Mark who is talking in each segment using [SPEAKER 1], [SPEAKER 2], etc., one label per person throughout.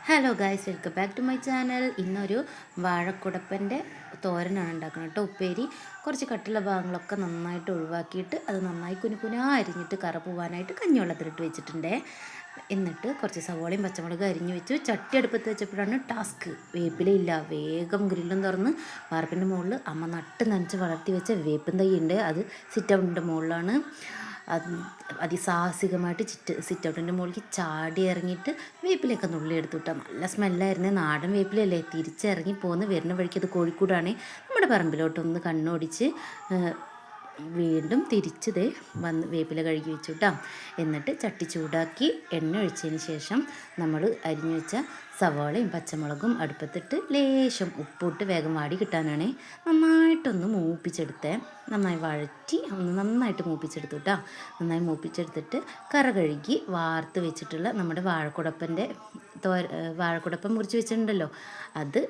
[SPEAKER 1] Hello guys, welcome back to my channel. ഇന്നൊരു വാഴക്കുടപ്പൻ്റെ തോരനാണ് ഉണ്ടാക്കുന്നത് കേട്ടോ. ഉപ്പേരി കുറച്ച് കട്ടുള്ള ഭാഗങ്ങളൊക്കെ നന്നായിട്ട് ഒഴിവാക്കിയിട്ട് അത് നന്നായി കുനുകുനാ അരിഞ്ഞിട്ട് കറ പോവാനായിട്ട് കഞ്ഞിവെള്ളത്തിലിട്ട് വെച്ചിട്ടുണ്ട്. എന്നിട്ട് കുറച്ച് സവോളയും പച്ചമുളകും അരിഞ്ഞു വെച്ചു. ചട്ടി അടുപ്പത്ത് വെച്ചപ്പോഴാണ് ടാസ്ക്. വേപ്പിലയില്ല. വേഗം ഗ്രില്ലും തുറന്ന് വാർപ്പിൻ്റെ മുകളിൽ അമ്മ നട്ട് നനച്ച് വളർത്തി വെച്ച വേപ്പിൻ തൈ ഉണ്ട്. അത് സിറ്റ് ഔട്ടിൻ്റെ മുകളിലാണ്. അതിസാഹസികമായിട്ട് സിറ്റ് ഔട്ടിൻ്റെ മുകളിലേക്ക് ചാടി ഇറങ്ങിയിട്ട് വേപ്പിലയൊക്കെ നുള്ളി എടുത്തുവിട്ടാൽ നല്ല സ്മെല്ലായിരുന്നു. നാടൻ വേപ്പിലല്ലേ. തിരിച്ചിറങ്ങി പോന്ന് വരുന്ന വഴിക്ക് അത് കോഴിക്കോടാണ്. നമ്മുടെ പറമ്പിലോട്ടൊന്ന് കണ്ണോടിച്ച് വീണ്ടും തിരിച്ചതേ വന്ന് വേപ്പില കഴുകി വെച്ചു കേട്ടോ. എന്നിട്ട് ചട്ടി ചൂടാക്കി എണ്ണ ഒഴിച്ചതിന് ശേഷം നമ്മൾ അരിഞ്ഞു വെച്ച സവാളയും പച്ചമുളകും അടുപ്പത്തിട്ട് ലേശം ഉപ്പിട്ട് വേഗം വാടി കിട്ടാനാണ് നന്നായിട്ടൊന്ന് മൂപ്പിച്ചെടുത്തേ. നന്നായി വഴറ്റി ഒന്ന് നന്നായിട്ട് മൂപ്പിച്ചെടുത്തു കേട്ടോ. നന്നായി മൂപ്പിച്ചെടുത്തിട്ട് കറ കഴുകി വാർത്ത് വെച്ചിട്ടുള്ള നമ്മുടെ വാഴക്കുടപ്പം മുറിച്ച് വെച്ചിട്ടുണ്ടല്ലോ, അത്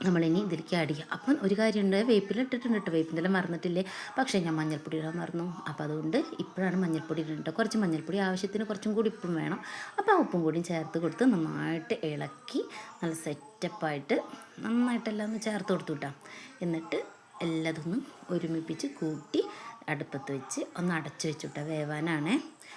[SPEAKER 1] നമ്മളിനി ഇതിലേക്ക് ആഡ് ചെയ്യുക. അപ്പം ഒരു കാര്യമുണ്ട്, വേപ്പില ഇട്ടിട്ടുണ്ട് കേട്ടോ. വേപ്പിൻ്റെ മറന്നിട്ടില്ലേ, പക്ഷേ ഞാൻ മഞ്ഞൾപ്പൊടി ഇടാൻ മറന്നു. അപ്പോൾ അതുകൊണ്ട് ഇപ്പോഴാണ് മഞ്ഞൾപ്പൊടി ഇടുന്നത്. കുറച്ച് മഞ്ഞൾപ്പൊടി ആവശ്യത്തിന് കുറച്ചും കൂടി ഉപ്പും വേണം. അപ്പോൾ ആ ഉപ്പും കൂടിയും ചേർത്ത് കൊടുത്ത് നന്നായിട്ട് ഇളക്കി നല്ല സെറ്റപ്പായിട്ട് നന്നായിട്ടെല്ലാം ഒന്ന് ചേർത്ത് കൊടുത്തു കിട്ടാം. എന്നിട്ട് എല്ലാതൊന്നും ഒരുമിപ്പിച്ച് കൂട്ടി അടുപ്പത്ത് വെച്ച് ഒന്ന് അടച്ച് വെച്ചുവിട്ടാൽ വേവാനാണ്.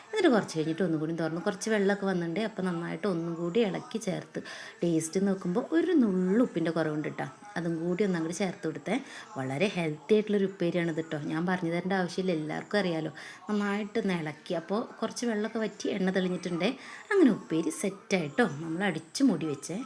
[SPEAKER 1] എന്നിട്ട് കുറച്ച് കഴിഞ്ഞിട്ട് ഒന്നും കൂടി തുറന്ന് കുറച്ച് വെള്ളമൊക്കെ വന്നിട്ടുണ്ട്. അപ്പോൾ നന്നായിട്ട് ഒന്നും കൂടി ഇളക്കി ചേർത്ത് ടേസ്റ്റ് നോക്കുമ്പോൾ ഒരു നുള്ളു ഉപ്പിൻ്റെ കുറവുണ്ട് കേട്ടോ. അതും കൂടി ഒന്നും അങ്ങോട്ട് ചേർത്ത് കൊടുത്തേ. വളരെ ഹെൽത്തി ആയിട്ടുള്ളൊരു ഉപ്പേരിയാണ് ഇത് കേട്ടോ. ഞാൻ പറഞ്ഞു തരേണ്ട ആവശ്യമില്ല, എല്ലാവർക്കും അറിയാമല്ലോ. നന്നായിട്ട് ഇളക്കി അപ്പോൾ കുറച്ച് വെള്ളമൊക്കെ വറ്റി എണ്ണ തെളിഞ്ഞിട്ടുണ്ടേ. അങ്ങനെ ഉപ്പേരി സെറ്റായിട്ടോ. നമ്മൾ അടിച്ച് മൂടി വെച്ചേ.